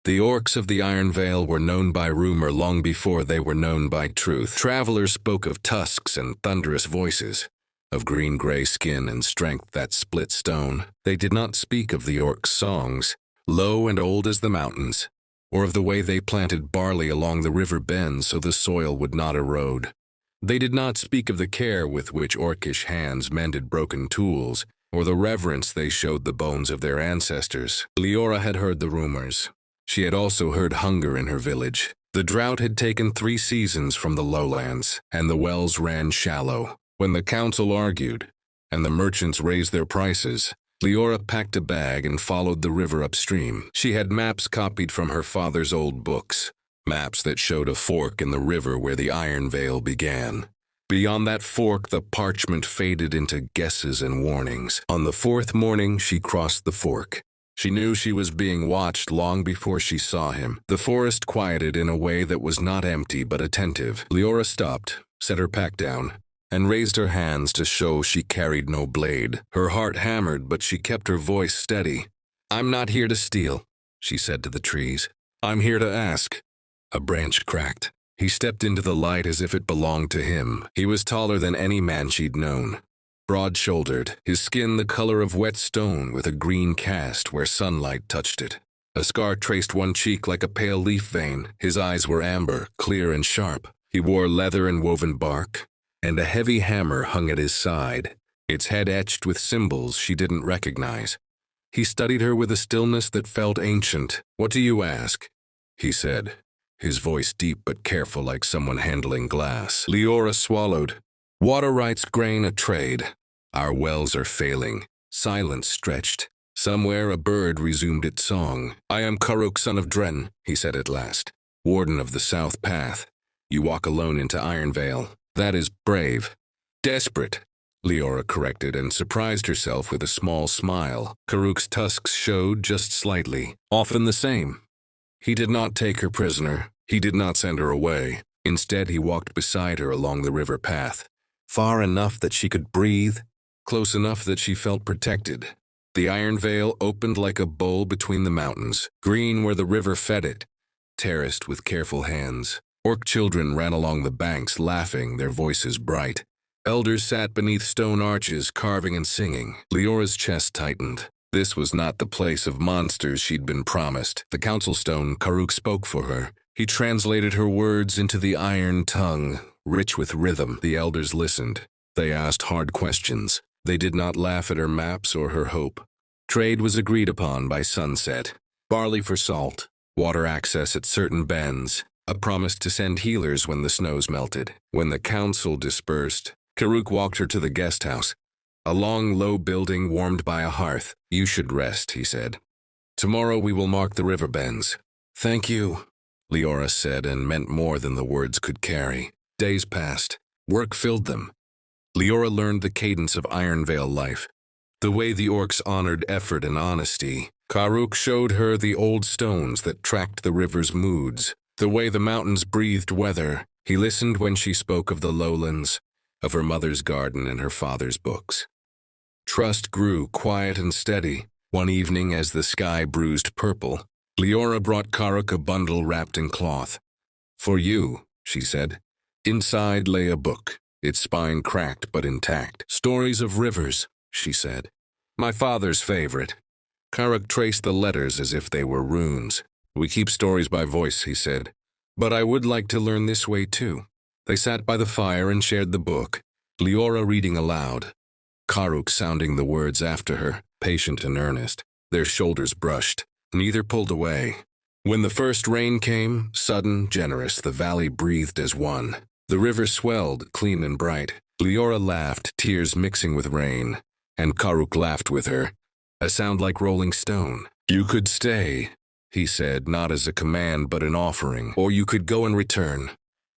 The orcs of the Iron Vale were known by rumor long before they were known by truth. Travelers spoke of tusks and thunderous voices, of green-gray skin and strength that split stone. They did not speak of the orcs' songs, low and old as the mountains, or of the way they planted barley along the river bends so the soil would not erode. They did not speak of the care with which orcish hands mended broken tools, or the reverence they showed the bones of their ancestors. Leora had heard the rumors. She had also heard hunger in her village. The drought had taken 3 seasons from the lowlands, and the wells ran shallow. When the council argued, and the merchants raised their prices, Leora packed a bag and followed the river upstream. She had maps copied from her father's old books, maps that showed a fork in the river where the Iron Vale began. Beyond that fork, the parchment faded into guesses and warnings. On the 4th morning, she crossed the fork. She knew she was being watched long before she saw him. The forest quieted in a way that was not empty but attentive. Leora stopped, set her pack down, and raised her hands to show she carried no blade. Her heart hammered, but she kept her voice steady. "I'm not here to steal," she said to the trees. "I'm here to ask." A branch cracked. He stepped into the light as if it belonged to him. He was taller than any man she'd known. Broad-shouldered, his skin the color of wet stone with a green cast where sunlight touched it. A scar traced one cheek like a pale leaf vein. His eyes were amber, clear and sharp. He wore leather and woven bark, and a heavy hammer hung at his side, its head etched with symbols she didn't recognize. He studied her with a stillness that felt ancient. "What do you ask?" he said, his voice deep but careful like someone handling glass. Leora swallowed. "Water rights grain a trade. Our wells are failing." Silence stretched. Somewhere a bird resumed its song. "I am Karuk, son of Dren," he said at last, "warden of the South Path. You walk alone into Iron Vale. That is brave." "Desperate," Leora corrected and surprised herself with a small smile. Karuk's tusks showed just slightly. Often the same. He did not take her prisoner. He did not send her away. Instead, he walked beside her along the river path, far enough that she could breathe, close enough that she felt protected. The Iron Vale opened like a bowl between the mountains, green where the river fed it, terraced with careful hands. Orc children ran along the banks, laughing, their voices bright. Elders sat beneath stone arches, carving and singing. Leora's chest tightened. This was not the place of monsters she'd been promised. The council stone, Karuk spoke for her. He translated her words into the iron tongue, rich with rhythm. The elders listened. They asked hard questions. They did not laugh at her maps or her hope. Trade was agreed upon by sunset. Barley for salt, water access at certain bends, a promise to send healers when the snows melted. When the council dispersed, Karuk walked her to the guest house, a long, low building warmed by a hearth. "You should rest," he said. "Tomorrow we will mark the river bends." "Thank you," Leora said, and meant more than the words could carry. Days passed. Work filled them. Leora learned the cadence of Iron Vale life, the way the orcs honored effort and honesty. Karuk showed her the old stones that tracked the river's moods, the way the mountains breathed weather. He listened when she spoke of the lowlands, of her mother's garden and her father's books. Trust grew, quiet and steady. One evening, as the sky bruised purple, Leora brought Karuk a bundle wrapped in cloth. "For you," she said. Inside lay a book, its spine cracked but intact. "Stories of rivers," she said. "My father's favorite." Karuk traced the letters as if they were runes. "We keep stories by voice," he said. "But I would like to learn this way too." They sat by the fire and shared the book, Leora reading aloud, Karuk sounding the words after her, patient and earnest. Their shoulders brushed. Neither pulled away. When the first rain came, sudden, generous, the valley breathed as one. The river swelled, clean and bright. Leora laughed, tears mixing with rain, and Karuk laughed with her, a sound like rolling stone. "You could stay," he said, not as a command but an offering, "or you could go and return.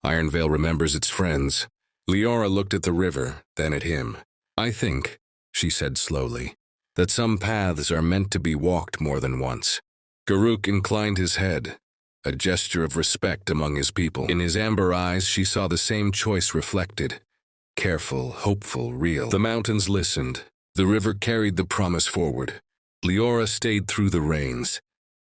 Iron Vale remembers its friends." Leora looked at the river, then at him. "I think," she said slowly, "that some paths are meant to be walked more than once." Karuk inclined his head, a gesture of respect among his people. In his amber eyes she saw the same choice reflected. Careful, hopeful, real. The mountains listened. The river carried the promise forward. Leora stayed through the rains.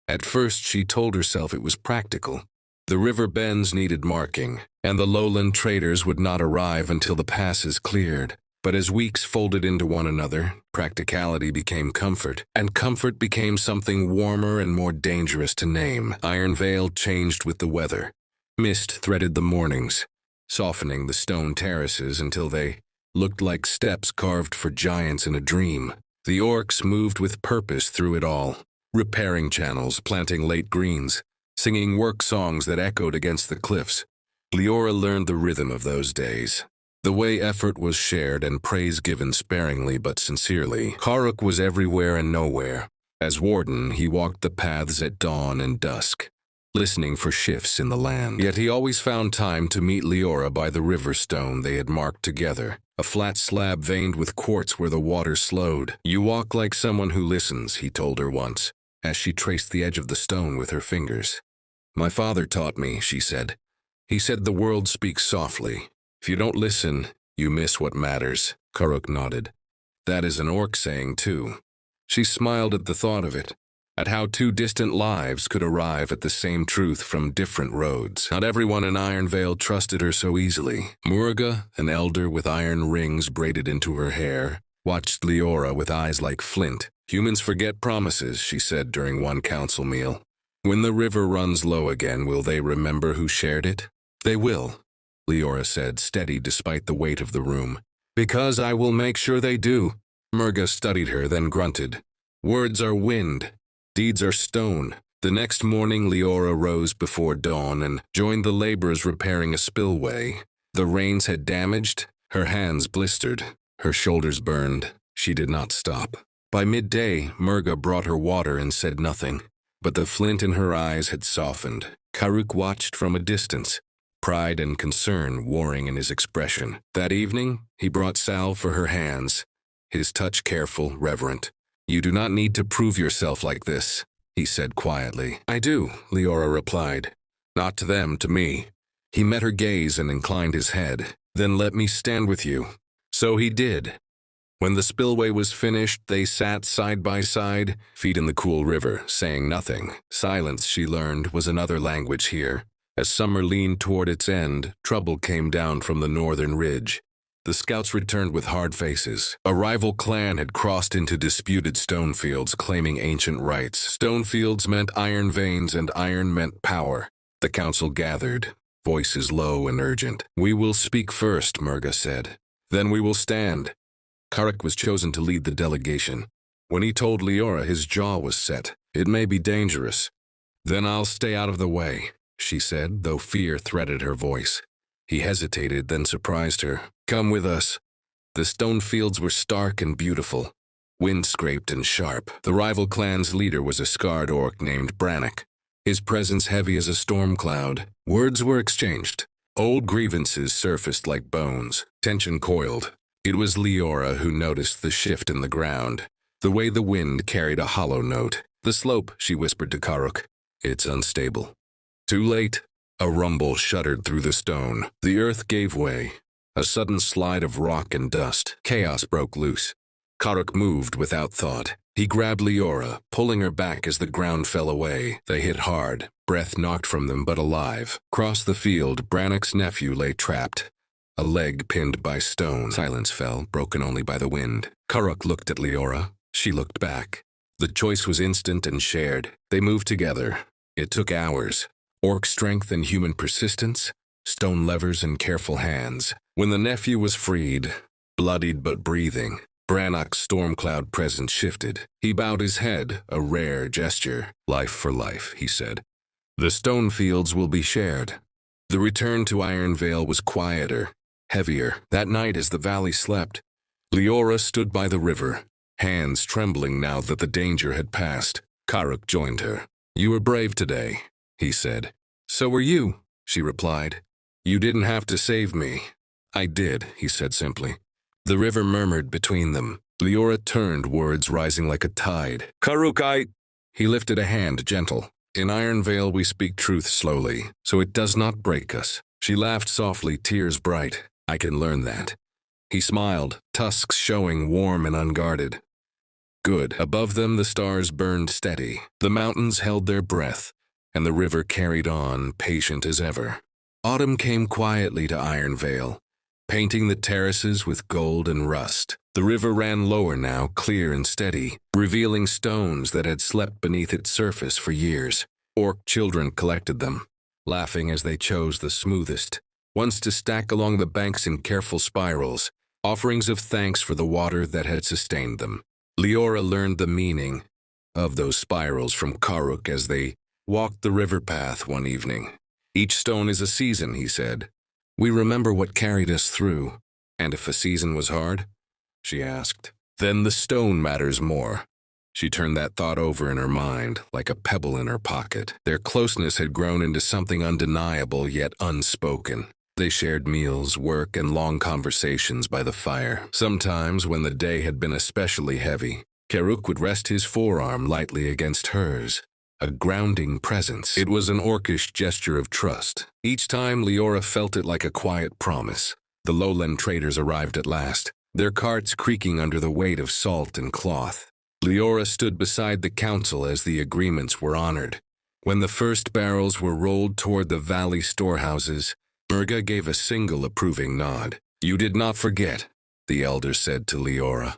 At first, she told herself it was practical. The river bends needed marking, and the lowland traders would not arrive until the passes cleared. But as weeks folded into one another, practicality became comfort, and comfort became something warmer and more dangerous to name. Iron Vale changed with the weather. Mist threaded the mornings, softening the stone terraces until they looked like steps carved for giants in a dream. The orcs moved with purpose through it all, repairing channels, planting late greens, singing work songs that echoed against the cliffs. Leora learned the rhythm of those days, the way effort was shared and praise given sparingly but sincerely. Karuk was everywhere and nowhere. As warden, he walked the paths at dawn and dusk, listening for shifts in the land. Yet he always found time to meet Leora by the river stone they had marked together, a flat slab veined with quartz where the water slowed. "You walk like someone who listens," he told her once, as she traced the edge of the stone with her fingers. "My father taught me," she said. "He said the world speaks softly. If you don't listen, you miss what matters." Karuk nodded. "That is an orc saying, too." She smiled at the thought of it, at how two distant lives could arrive at the same truth from different roads. Not everyone in Iron Vale trusted her so easily. Murga, an elder with iron rings braided into her hair, watched Leora with eyes like flint. "Humans forget promises," she said during one council meal. "When the river runs low again, will they remember who shared it?" "They will," Leora said, steady despite the weight of the room. "Because I will make sure they do." Murga studied her, then grunted. "Words are wind. Deeds are stone." The next morning, Leora rose before dawn and joined the laborers repairing a spillway. The rains had damaged, her hands blistered, her shoulders burned. She did not stop. By midday, Murga brought her water and said nothing, but the flint in her eyes had softened. Karuk watched from a distance, pride and concern warring in his expression. That evening, he brought salve for her hands, his touch careful, reverent. "You do not need to prove yourself like this," he said quietly. "I do," Leora replied. "Not to them, to me." He met her gaze and inclined his head. "Then let me stand with you." So he did. When the spillway was finished, they sat side by side, feet in the cool river, saying nothing. Silence, she learned, was another language here. As summer leaned toward its end, trouble came down from the northern ridge. The scouts returned with hard faces. A rival clan had crossed into disputed stone fields, claiming ancient rights. Stone fields meant iron veins, and iron meant power. The council gathered, voices low and urgent. "We will speak first," Murga said. "Then we will stand." Karuk was chosen to lead the delegation. When he told Leora, his jaw was set. "It may be dangerous." "Then I'll stay out of the way," she said, though fear threaded her voice. He hesitated, then surprised her. "Come with us." The stone fields were stark and beautiful, wind-scraped and sharp. The rival clan's leader was a scarred orc named Brannock, his presence heavy as a storm cloud. Words were exchanged. Old grievances surfaced like bones. Tension coiled. It was Leora who noticed the shift in the ground, the way the wind carried a hollow note. "The slope," she whispered to Karuk. "It's unstable." Too late. A rumble shuddered through the stone. The earth gave way. A sudden slide of rock and dust. Chaos broke loose. Karuk moved without thought. He grabbed Leora, pulling her back as the ground fell away. They hit hard, breath knocked from them but alive. Across the field, Brannock's nephew lay trapped, a leg pinned by stone. Silence fell, broken only by the wind. Karuk looked at Leora. She looked back. The choice was instant and shared. They moved together. It took hours. Orc strength and human persistence, stone levers and careful hands. When the nephew was freed, bloodied but breathing, Brannock's storm cloud presence shifted. He bowed his head, a rare gesture. "Life for life," he said. "The stone fields will be shared." The return to Iron Vale was quieter, heavier. That night as the valley slept, Leora stood by the river, hands trembling now that the danger had passed. Karuk joined her. "You were brave today," he said. "So were you," she replied. "You didn't have to save me." "I did," he said simply. The river murmured between them. Leora turned, words rising like a tide. "Karuk, He lifted a hand, gentle. "In Iron Vale we speak truth slowly, so it does not break us." She laughed softly, tears bright. "I can learn that." He smiled, tusks showing warm and unguarded. Good. Above them, the stars burned steady. The mountains held their breath, and the river carried on, patient as ever. Autumn came quietly to Ironvale, painting the terraces with gold and rust. The river ran lower now, clear and steady, revealing stones that had slept beneath its surface for years. Orc children collected them, laughing as they chose the smoothest, ones to stack along the banks in careful spirals, offerings of thanks for the water that had sustained them. Leora learned the meaning of those spirals from Karuk as they walked the river path one evening. Each stone is a season, he said. We remember what carried us through. And if a season was hard? She asked. Then the stone matters more. She turned that thought over in her mind, like a pebble in her pocket. Their closeness had grown into something undeniable yet unspoken. They shared meals, work, and long conversations by the fire. Sometimes, when the day had been especially heavy, Karuk would rest his forearm lightly against hers, a grounding presence. It was an orcish gesture of trust. Each time, Leora felt it like a quiet promise. The lowland traders arrived at last, their carts creaking under the weight of salt and cloth. Leora stood beside the council as the agreements were honored. When the first barrels were rolled toward the valley storehouses, Murga gave a single approving nod. You did not forget, the elder said to Leora.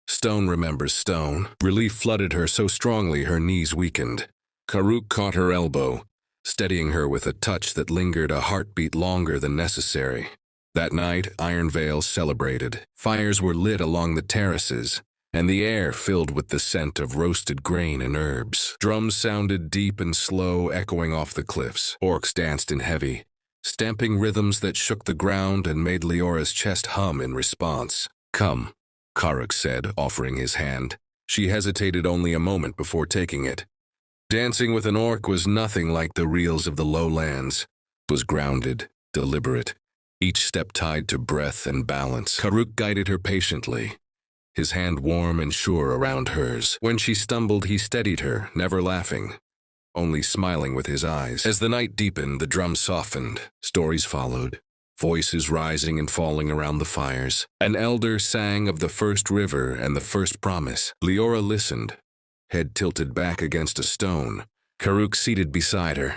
Stone remembers stone. Relief flooded her so strongly her knees weakened. Karuk caught her elbow, steadying her with a touch that lingered a heartbeat longer than necessary. That night, Ironvale celebrated. Fires were lit along the terraces, and the air filled with the scent of roasted grain and herbs. Drums sounded deep and slow, echoing off the cliffs. Orcs danced in heavy, stamping rhythms that shook the ground and made Leora's chest hum in response. Come, Karuk said, offering his hand. She hesitated only a moment before taking it. Dancing with an orc was nothing like the reels of the lowlands. It was grounded, deliberate, each step tied to breath and balance. Karuk guided her patiently, his hand warm and sure around hers. When she stumbled, he steadied her, never laughing, only smiling with his eyes. As the night deepened, the drums softened. Stories followed, voices rising and falling around the fires. An elder sang of the first river and the first promise. Leora listened, head tilted back against a stone, Karuk seated beside her,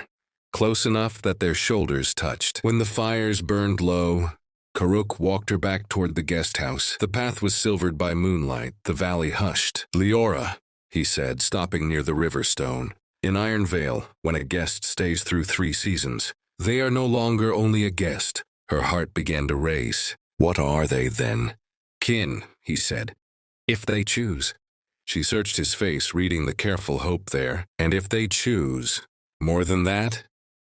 close enough that their shoulders touched. When the fires burned low, Karuk walked her back toward the guest house. The path was silvered by moonlight, the valley hushed. Leora, he said, stopping near the river stone. In Ironvale, when a guest stays through 3 seasons, they are no longer only a guest. Her heart began to race. What are they, then? Kin, he said. If they choose. She searched his face, reading the careful hope there. And if they choose. More than that?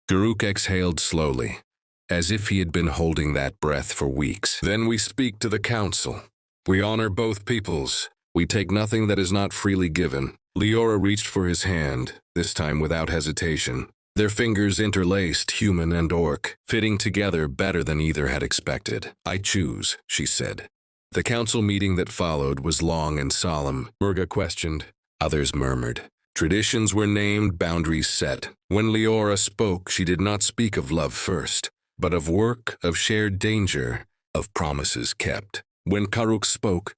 Karuk exhaled slowly, as if he had been holding that breath for weeks. Then we speak to the council. We honor both peoples. We take nothing that is not freely given. Leora reached for his hand, this time without hesitation. Their fingers interlaced, human and orc, fitting together better than either had expected. I choose, she said. The council meeting that followed was long and solemn. Murga questioned. Others murmured. Traditions were named, boundaries set. When Leora spoke, she did not speak of love first, but of work, of shared danger, of promises kept. When Karuk spoke,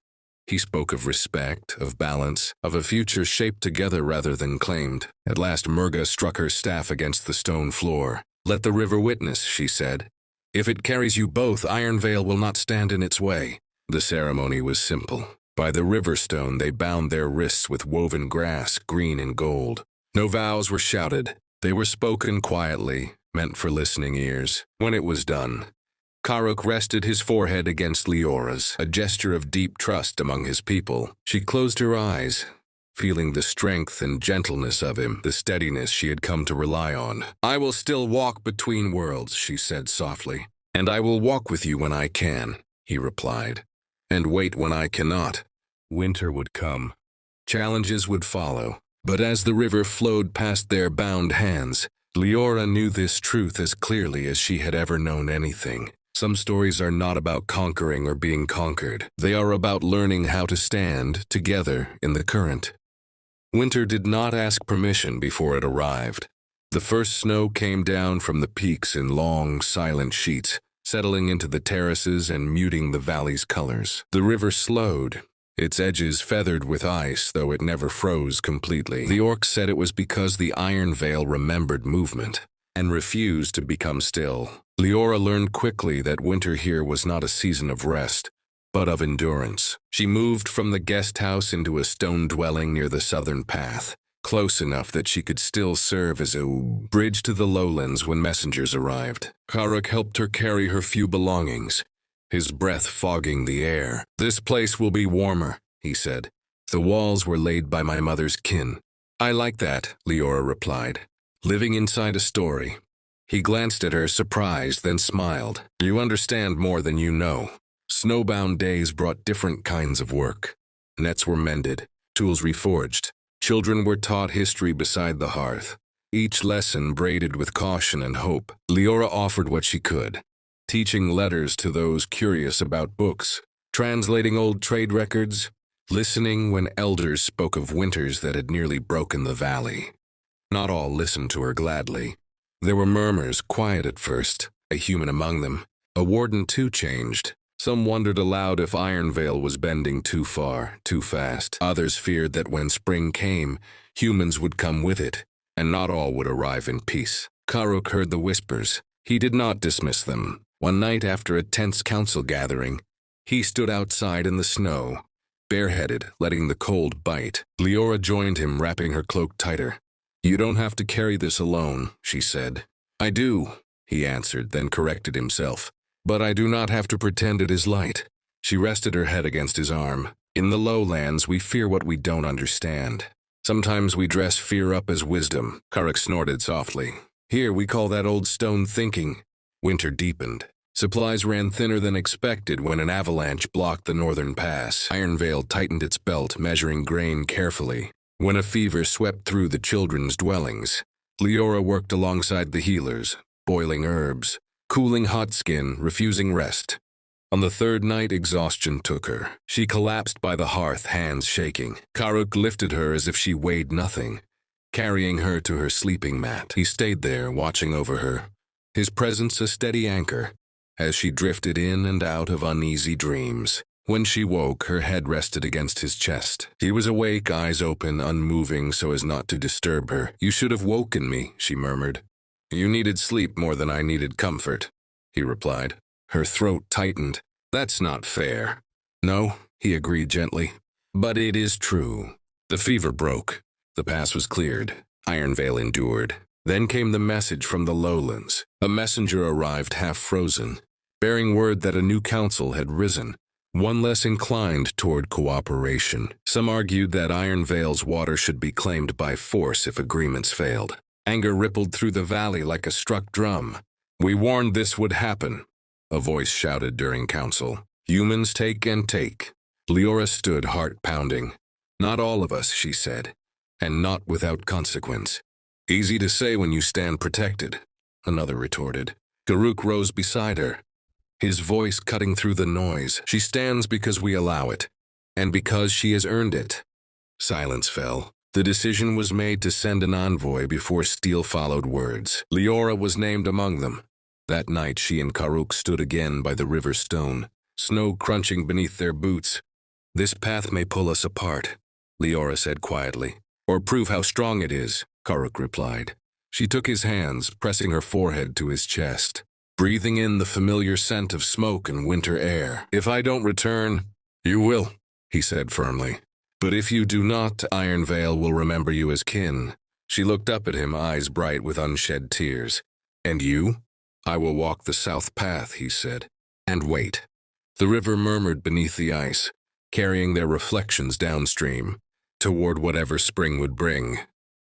he spoke of respect, of balance, of a future shaped together rather than claimed. At last Murga struck her staff against the stone floor. Let the river witness, she said. If it carries you both, Ironvale will not stand in its way. The ceremony was simple. By the river stone they bound their wrists with woven grass, green and gold. No vows were shouted. They were spoken quietly, meant for listening ears. When it was done, Karuk rested his forehead against Leora's, a gesture of deep trust among his people. She closed her eyes, feeling the strength and gentleness of him, the steadiness she had come to rely on. I will still walk between worlds, she said softly. And I will walk with you when I can, he replied. And wait when I cannot. Winter would come. Challenges would follow. But as the river flowed past their bound hands, Leora knew this truth as clearly as she had ever known anything. Some stories are not about conquering or being conquered. They are about learning how to stand together in the current. Winter did not ask permission before it arrived. The first snow came down from the peaks in long, silent sheets, settling into the terraces and muting the valley's colors. The river slowed, its edges feathered with ice, though it never froze completely. The orcs said it was because the Iron Veil remembered movement and refused to become still. Leora learned quickly that winter here was not a season of rest, but of endurance. She moved from the guest house into a stone dwelling near the southern path, close enough that she could still serve as a bridge to the lowlands when messengers arrived. Karuk helped her carry her few belongings, his breath fogging the air. "This place will be warmer," he said. "The walls were laid by my mother's kin." "I like that," Leora replied, living inside a story. He glanced at her, surprised, then smiled. "You understand more than you know." Snowbound days brought different kinds of work. Nets were mended, tools reforged. Children were taught history beside the hearth, each lesson braided with caution and hope. Leora offered what she could, teaching letters to those curious about books, translating old trade records, listening when elders spoke of winters that had nearly broken the valley. Not all listened to her gladly. There were murmurs, quiet at first, a human among them. A warden too changed. Some wondered aloud if Iron Veil was bending too far, too fast. Others feared that when spring came, humans would come with it, and not all would arrive in peace. Karuk heard the whispers. He did not dismiss them. One night after a tense council gathering, he stood outside in the snow, bareheaded, letting the cold bite. Leora joined him, wrapping her cloak tighter. "You don't have to carry this alone," she said. "I do," he answered, then corrected himself. "But I do not have to pretend it is light." She rested her head against his arm. "In the lowlands, we fear what we don't understand. Sometimes we dress fear up as wisdom." Karuk snorted softly. "Here we call that old stone thinking." Winter deepened. Supplies ran thinner than expected when an avalanche blocked the northern pass. Iron Veil tightened its belt, measuring grain carefully. When a fever swept through the children's dwellings, Leora worked alongside the healers, boiling herbs, cooling hot skin, refusing rest. On the third night, exhaustion took her. She collapsed by the hearth, hands shaking. Karuk lifted her as if she weighed nothing, carrying her to her sleeping mat. He stayed there, watching over her, his presence a steady anchor, as she drifted in and out of uneasy dreams. When she woke, her head rested against his chest. He was awake, eyes open, unmoving so as not to disturb her. "You should have woken me," she murmured. "You needed sleep more than I needed comfort," he replied. Her throat tightened. "That's not fair." "No," he agreed gently. "But it is true." The fever broke. The pass was cleared. Iron Veil endured. Then came the message from the lowlands. A messenger arrived half-frozen, bearing word that a new council had risen, one less inclined toward cooperation. Some argued that Iron Veil's water should be claimed by force if agreements failed. Anger rippled through the valley like a struck drum. "We warned this would happen," a voice shouted during council. "Humans take and take." Leora stood, heart pounding. "Not all of us," she said, "and not without consequence." "Easy to say when you stand protected," another retorted. Karuk rose beside her, his voice cutting through the noise. "She stands because we allow it, and because she has earned it." Silence fell. The decision was made to send an envoy before steel followed words. Leora was named among them. That night she and Karuk stood again by the river stone, snow crunching beneath their boots. "This path may pull us apart," Leora said quietly. "Or prove how strong it is," Karuk replied. She took his hands, pressing her forehead to his chest, breathing in the familiar scent of smoke and winter air. "If I don't return, you will," he said firmly. "But if you do not, Iron Veil will remember you as kin." She looked up at him, eyes bright with unshed tears. "And you?" "I will walk the south path," he said, "and wait." The river murmured beneath the ice, carrying their reflections downstream, toward whatever spring would bring.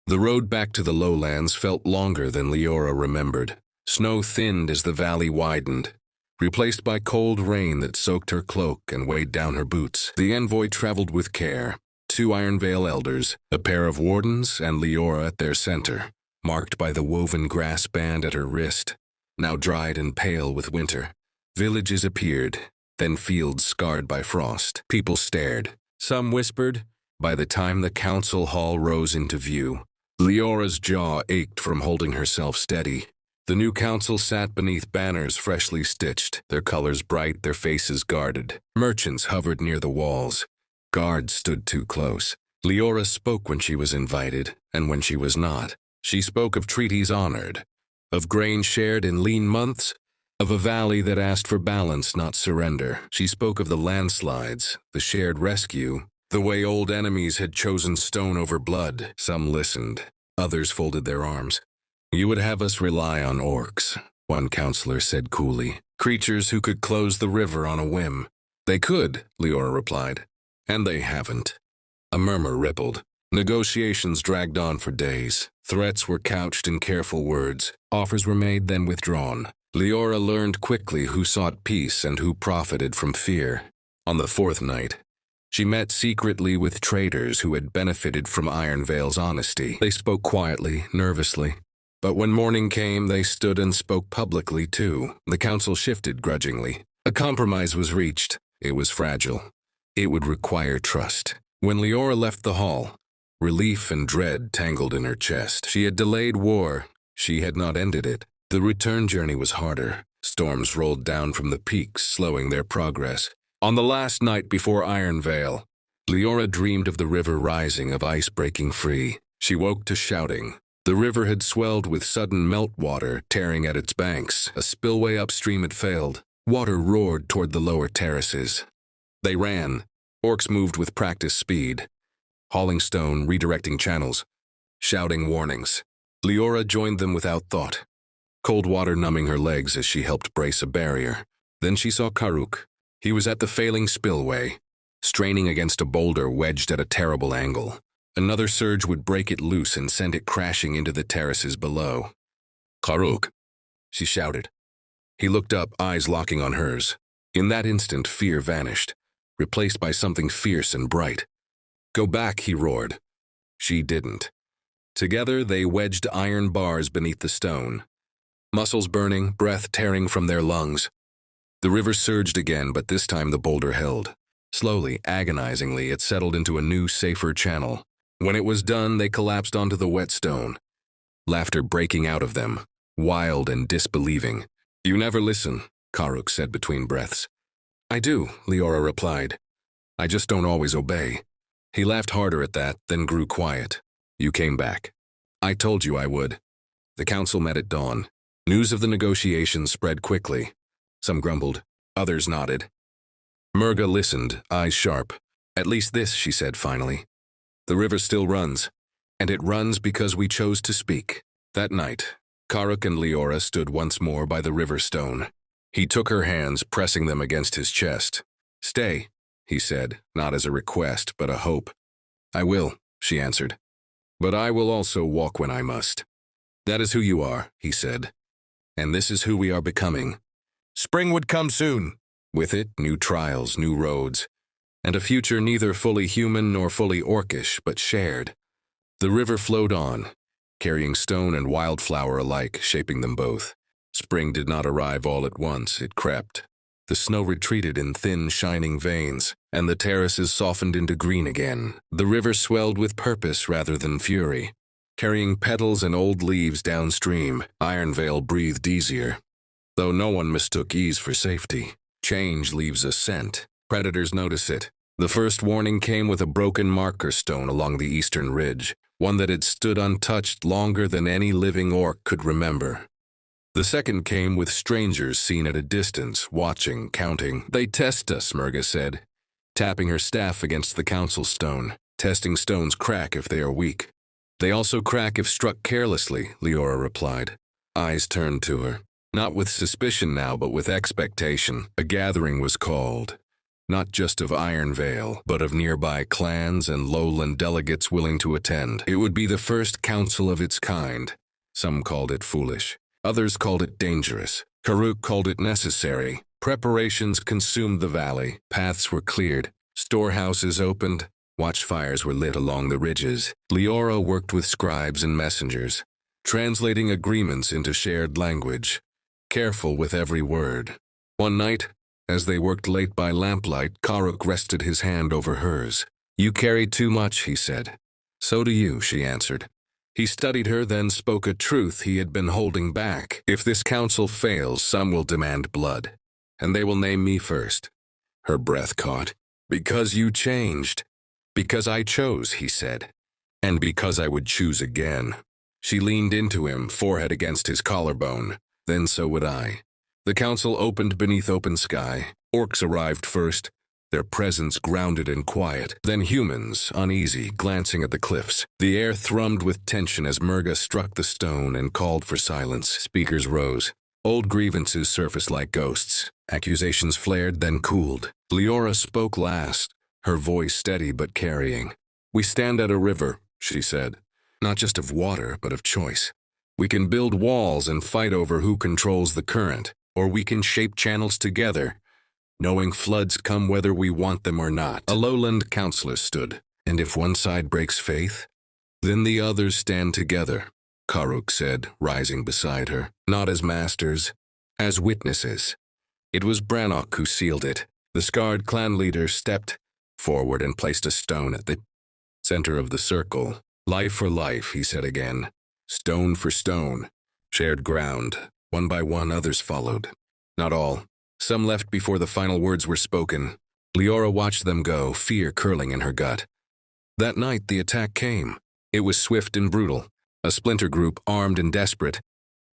The road back to the lowlands felt longer than Leora remembered. Snow thinned as the valley widened, replaced by cold rain that soaked her cloak and weighed down her boots. The envoy traveled with care. 2 Iron Veil elders, a pair of wardens, and Leora at their center, marked by the woven grass band at her wrist, now dried and pale with winter. Villages appeared, then fields scarred by frost. People stared. Some whispered. By the time the council hall rose into view, Leora's jaw ached from holding herself steady. The new council sat beneath banners freshly stitched, their colors bright, their faces guarded. Merchants hovered near the walls, Guards stood too close. Leora spoke when she was invited, and when she was not. She spoke of treaties honored, of grain shared in lean months, of a valley that asked for balance, not surrender. She spoke of the landslides, the shared rescue, the way old enemies had chosen stone over blood. Some listened, others folded their arms. "You would have us rely on orcs," one counselor said coolly. "Creatures who could close the river on a whim." "They could," Leora replied. "And they haven't." A murmur rippled. Negotiations dragged on for days. Threats were couched in careful words. Offers were made, then withdrawn. Leora learned quickly who sought peace and who profited from fear. On the fourth night, she met secretly with traitors who had benefited from Iron Veil's honesty. They spoke quietly, nervously. But when morning came, they stood and spoke publicly too. The council shifted grudgingly. A compromise was reached. It was fragile. It would require trust. When Leora left the hall, relief and dread tangled in her chest. She had delayed war. She had not ended it. The return journey was harder. Storms rolled down from the peaks, slowing their progress. On the last night before Iron Veil, Leora dreamed of the river rising, of ice breaking free. She woke to shouting. The river had swelled with sudden meltwater, tearing at its banks. A spillway upstream had failed. Water roared toward the lower terraces. They ran. Orcs moved with practiced speed, hauling stone, redirecting channels, shouting warnings. Leora joined them without thought, cold water numbing her legs as she helped brace a barrier. Then she saw Karuk. He was at the failing spillway, straining against a boulder wedged at a terrible angle. Another surge would break it loose and send it crashing into the terraces below. "Karuk," she shouted. He looked up, eyes locking on hers. In that instant, fear vanished, replaced by something fierce and bright. "Go back," he roared. She didn't. Together, they wedged iron bars beneath the stone, muscles burning, breath tearing from their lungs. The river surged again, but this time the boulder held. Slowly, agonizingly, it settled into a new, safer channel. When it was done, they collapsed onto the wet stone, laughter breaking out of them, wild and disbelieving. "You never listen," Karuk said between breaths. "I do," Leora replied. "I just don't always obey." He laughed harder at that, then grew quiet. "You came back. I told you I would." The council met at dawn. News of the negotiations spread quickly. Some grumbled, others nodded. Murga listened, eyes sharp. "At least this," she said finally. "The river still runs, and it runs because we chose to speak." That night, Karuk and Leora stood once more by the river stone. He took her hands, pressing them against his chest. "Stay," he said, not as a request, but a hope. "I will," she answered. "But I will also walk when I must." "That is who you are," he said. "And this is who we are becoming." Spring would come soon. With it, new trials, new roads, and a future neither fully human nor fully orcish, but shared. The river flowed on, carrying stone and wildflower alike, shaping them both. Spring did not arrive all at once, it crept. The snow retreated in thin, shining veins, and the terraces softened into green again. The river swelled with purpose rather than fury. Carrying petals and old leaves downstream, Iron Veil breathed easier, though no one mistook ease for safety. Change leaves a scent. Predators notice it. The first warning came with a broken marker stone along the eastern ridge, one that had stood untouched longer than any living orc could remember. The second came with strangers seen at a distance, watching, counting. "They test us," Murga said, tapping her staff against the council stone. "Testing stones crack if they are weak." "They also crack if struck carelessly," Leora replied. Eyes turned to her. Not with suspicion now, but with expectation. A gathering was called. Not just of Iron Veil, but of nearby clans and lowland delegates willing to attend. It would be the first council of its kind. Some called it foolish. Others called it dangerous. Karuk called it necessary. Preparations consumed the valley. Paths were cleared. Storehouses opened. Watchfires were lit along the ridges. Leora worked with scribes and messengers, translating agreements into shared language, careful with every word. One night, as they worked late by lamplight, Karuk rested his hand over hers. "You carry too much," he said. "So do you," she answered. He studied her, then spoke a truth he had been holding back. "If this council fails, some will demand blood, and they will name me first." Her breath caught. Because you changed. Because I chose, he said. And because I would choose again. She leaned into him, forehead against his collarbone. Then so would I. The council opened beneath open sky. Orcs arrived first, their presence grounded and quiet. Then humans, uneasy, glancing at the cliffs. The air thrummed with tension as Murga struck the stone and called for silence. Speakers rose. Old grievances surfaced like ghosts. Accusations flared, then cooled. Leora spoke last, her voice steady but carrying. We stand at a river, she said. Not just of water, but of choice. We can build walls and fight over who controls the current, or we can shape channels together, knowing floods come whether we want them or not. A lowland counselor stood, and if one side breaks faith, then the others stand together, Karuk said, rising beside her, not as masters, as witnesses. It was Brannock who sealed it. The scarred clan leader stepped forward and placed a stone at the center of the circle. Life for life, he said again. Stone for stone. Shared ground. One by one, others followed. Not all. Some left before the final words were spoken. Leora watched them go, fear curling in her gut. That night, the attack came. It was swift and brutal. A splinter group, armed and desperate,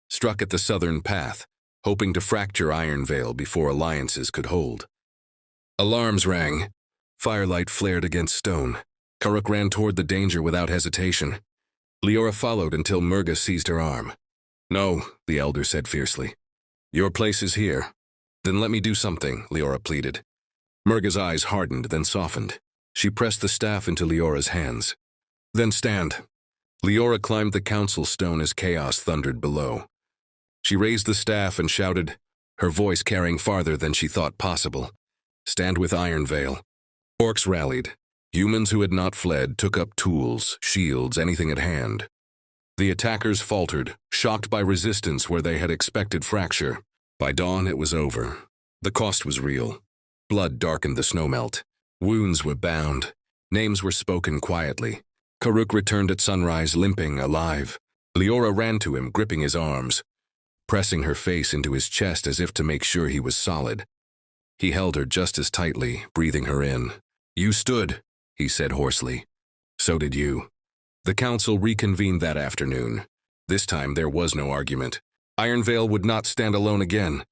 struck at the southern path, hoping to fracture Ironvale before alliances could hold. Alarms rang. Firelight flared against stone. Karuk ran toward the danger without hesitation. Leora followed until Murga seized her arm. No, the elder said fiercely. Your place is here. Then let me do something, Leora pleaded. Murga's eyes hardened, then softened. She pressed the staff into Leora's hands. Then stand. Leora climbed the council stone as chaos thundered below. She raised the staff and shouted, her voice carrying farther than she thought possible. Stand with Ironvale. Orcs rallied. Humans who had not fled took up tools, shields, anything at hand. The attackers faltered, shocked by resistance where they had expected fracture. By dawn, it was over. The cost was real. Blood darkened the snowmelt. Wounds were bound. Names were spoken quietly. Karuk returned at sunrise, limping, alive. Leora ran to him, gripping his arms, pressing her face into his chest as if to make sure he was solid. He held her just as tightly, breathing her in. You stood, he said hoarsely. So did you. The council reconvened that afternoon. This time there was no argument. Ironvale would not stand alone again.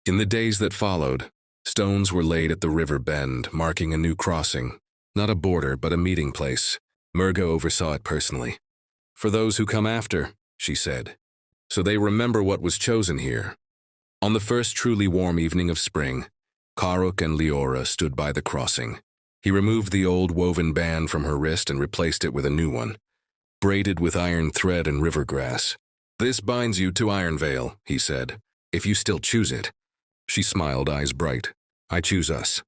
In the days that followed, stones were laid at the river bend, marking a new crossing. Not a border, but a meeting place. Murga oversaw it personally. For those who come after, she said. So they remember what was chosen here. On the first truly warm evening of spring, Karuk and Leora stood by the crossing. He removed the old woven band from her wrist and replaced it with a new one, braided with iron thread and river grass. This binds you to Ironvale, he said, if you still choose it. She smiled, eyes bright. I choose us.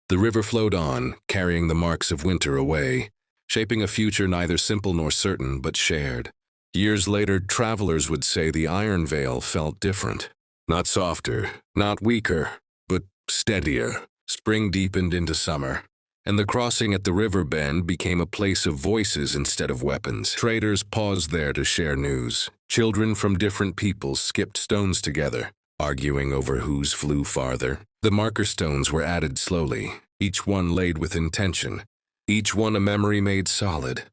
The river flowed on, carrying the marks of winter away, shaping a future neither simple nor certain, but shared. Years later, travelers would say the Ironvale felt different. Not softer, not weaker, but steadier. Spring deepened into summer, and the crossing at the river bend became a place of voices instead of weapons. Traders paused there to share news. Children from different peoples skipped stones together, arguing over whose flew farther. The marker stones were added slowly, each one laid with intention, each one a memory made solid.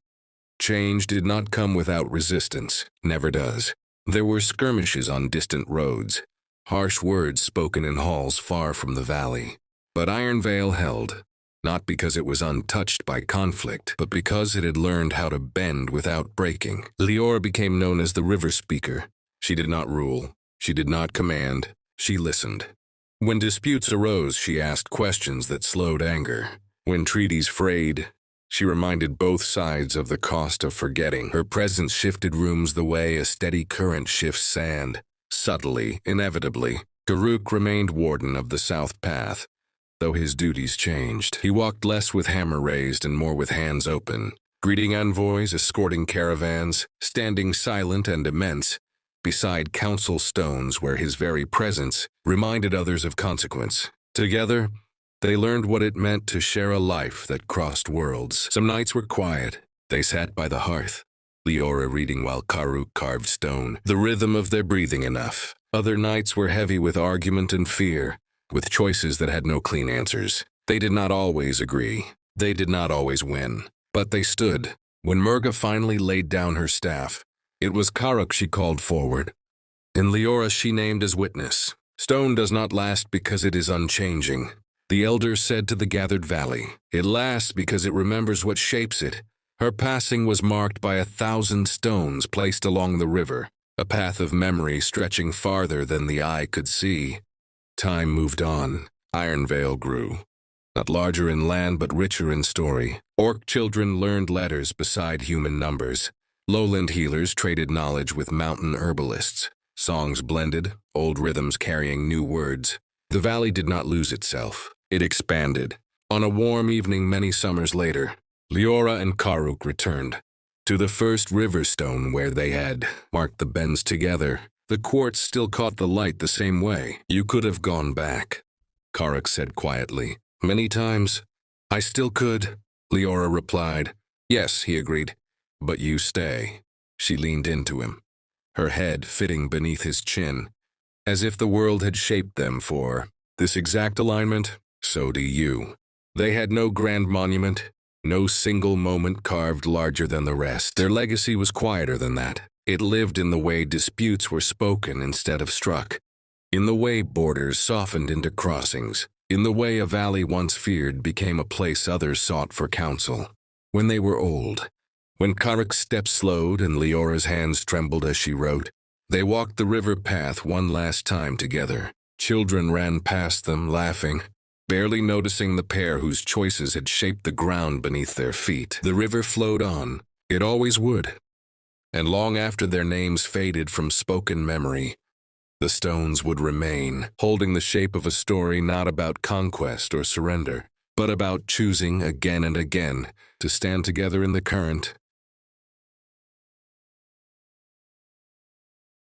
Change did not come without resistance, never does. There were skirmishes on distant roads, harsh words spoken in halls far from the valley. But Ironvale held. Not because it was untouched by conflict, but because it had learned how to bend without breaking. Leora became known as the River Speaker. She did not rule. She did not command. She listened. When disputes arose, she asked questions that slowed anger. When treaties frayed, she reminded both sides of the cost of forgetting. Her presence shifted rooms the way a steady current shifts sand. Subtly, inevitably, Karuk remained warden of the South Path, though his duties changed. He walked less with hammer raised and more with hands open, greeting envoys, escorting caravans, standing silent and immense beside council stones where his very presence reminded others of consequence. Together, they learned what it meant to share a life that crossed worlds. Some nights were quiet. They sat by the hearth, Leora reading while Karuk carved stone, the rhythm of their breathing enough. Other nights were heavy with argument and fear, with choices that had no clean answers. They did not always agree. They did not always win. But they stood. When Murga finally laid down her staff, it was Karuk she called forward. And Leora she named as witness. Stone does not last because it is unchanging. The elder said to the gathered valley. It lasts because it remembers what shapes it. Her passing was marked by 1,000 stones placed along the river, a path of memory stretching farther than the eye could see. Time moved on. Ironvale grew. Not larger in land but richer in story. Orc children learned letters beside human numbers. Lowland healers traded knowledge with mountain herbalists. Songs blended, old rhythms carrying new words. The valley did not lose itself. It expanded. On a warm evening many summers later, Leora and Karuk returned to the first river stone where they had marked the bends together. The quartz still caught the light the same way. You could have gone back, Karuk said quietly. Many times. I still could, Leora replied. Yes, he agreed. But you stay. She leaned into him, her head fitting beneath his chin, as if the world had shaped them for this exact alignment. So do you. They had no grand monument, no single moment carved larger than the rest. Their legacy was quieter than that. It lived in the way disputes were spoken instead of struck, in the way borders softened into crossings, in the way a valley once feared became a place others sought for counsel. When they were old, when Karuk's steps slowed and Leora's hands trembled as she wrote, they walked the river path one last time together. Children ran past them, laughing, barely noticing the pair whose choices had shaped the ground beneath their feet. The river flowed on. It always would. And long after their names faded from spoken memory, the stones would remain, holding the shape of a story not about conquest or surrender, but about choosing again and again to stand together in the current,